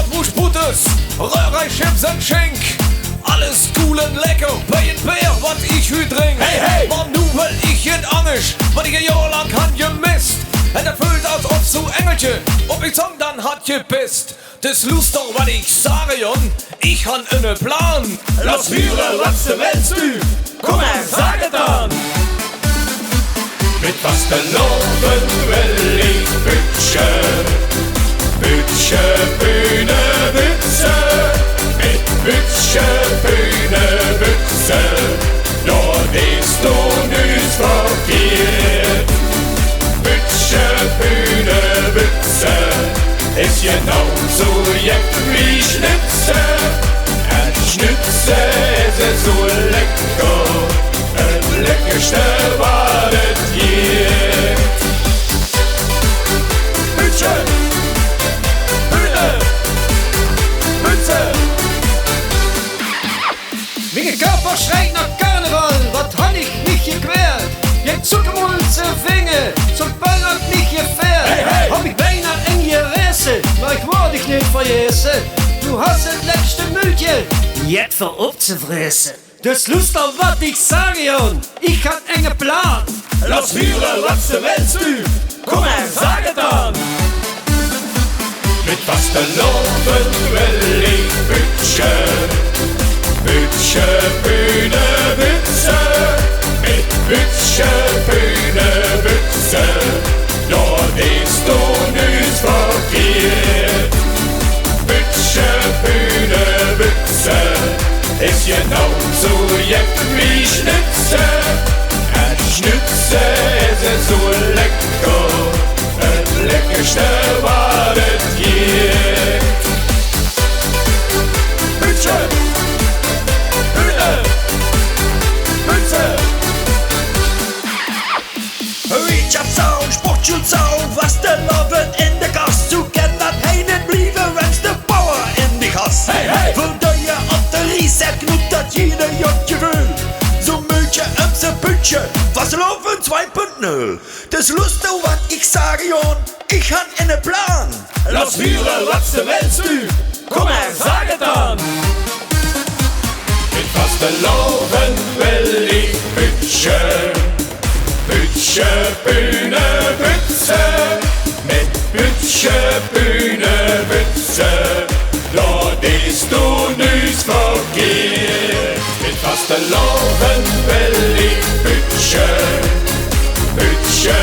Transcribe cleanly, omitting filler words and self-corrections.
Bratwurst, Butters, Röhrei, Chips und Schenk. Alles cool und lecker, bei ein Bier, wat ich hü trink. Hey, hey, man, nu will ich in Amisch, wat ich ein Jahr lang han gemisst. Und er fühlt, als ob so Engelchen, ob ich Song dann hat gepisst. Das Lust doch, wat ich sage, Jon, ich han einen Plan. Lass hören, was du willst, du. Komm her, sag es dann. Mit was der Loben will ich Bütche, Bütche, Bühne, Bütze. Mit Bütche, Bühne, Bütze, nur bist du nicht verkehrt. Bütche, Bühne, Bütze, ist genauso ject wie Schnitze. Ein Schnitze ist so lecker, ein leckerste war das je. Bütche, Bühne, Bütze. Mein Körper schreit nach Karneval, was han ich nicht gequält? Jetzt Zuckermulze Finger, zum Ballert nicht gefährt. Hey, hey. Hab ich beinahe eng gerissen, aber ich wollte dich nicht vergessen. Du hast das letzte Müllchen, jetzt für aufzufressen. Das Lust auf was ich sage, Jon, ich hab einen Plan. Lass hören, was du willst, du. Komm her, sag es dann. Mit was der Loben will ich Bütche, Bütche, Bühne, Bütze. Mit Bütche, Bühne, Bütze, nur bist du nicht verkehrt. Bütche, Bühne, Bütze, ist genauso ject wie Schnitze. Ein Schnitze ist so lecker, ein leckerste war das je. Bütche, Bühne, Bütze. Ich hab Sau, Sportschutzsau, was der Loven in der Gast zu kennen hat, heinen blieben, wenn's der Bauer in dich hast. Hey, hey. Von der ja auf der Riese knut dat jeder Jotje will. So Milche, Ömse, Bütche, was Loven 2.0. Das Lust auf wat ich sage, Jon, ich han einen Plan. Lass hören, was du willst, du. Komm her, sag es dann. Mit was der Loben will ich Bütche, Bütche, Bühne, Bütze. Mit Bütche, Bühne, Bütze, dort bist du nicht verkehrt. Mit was der Loben will ich Bütche, Bütche,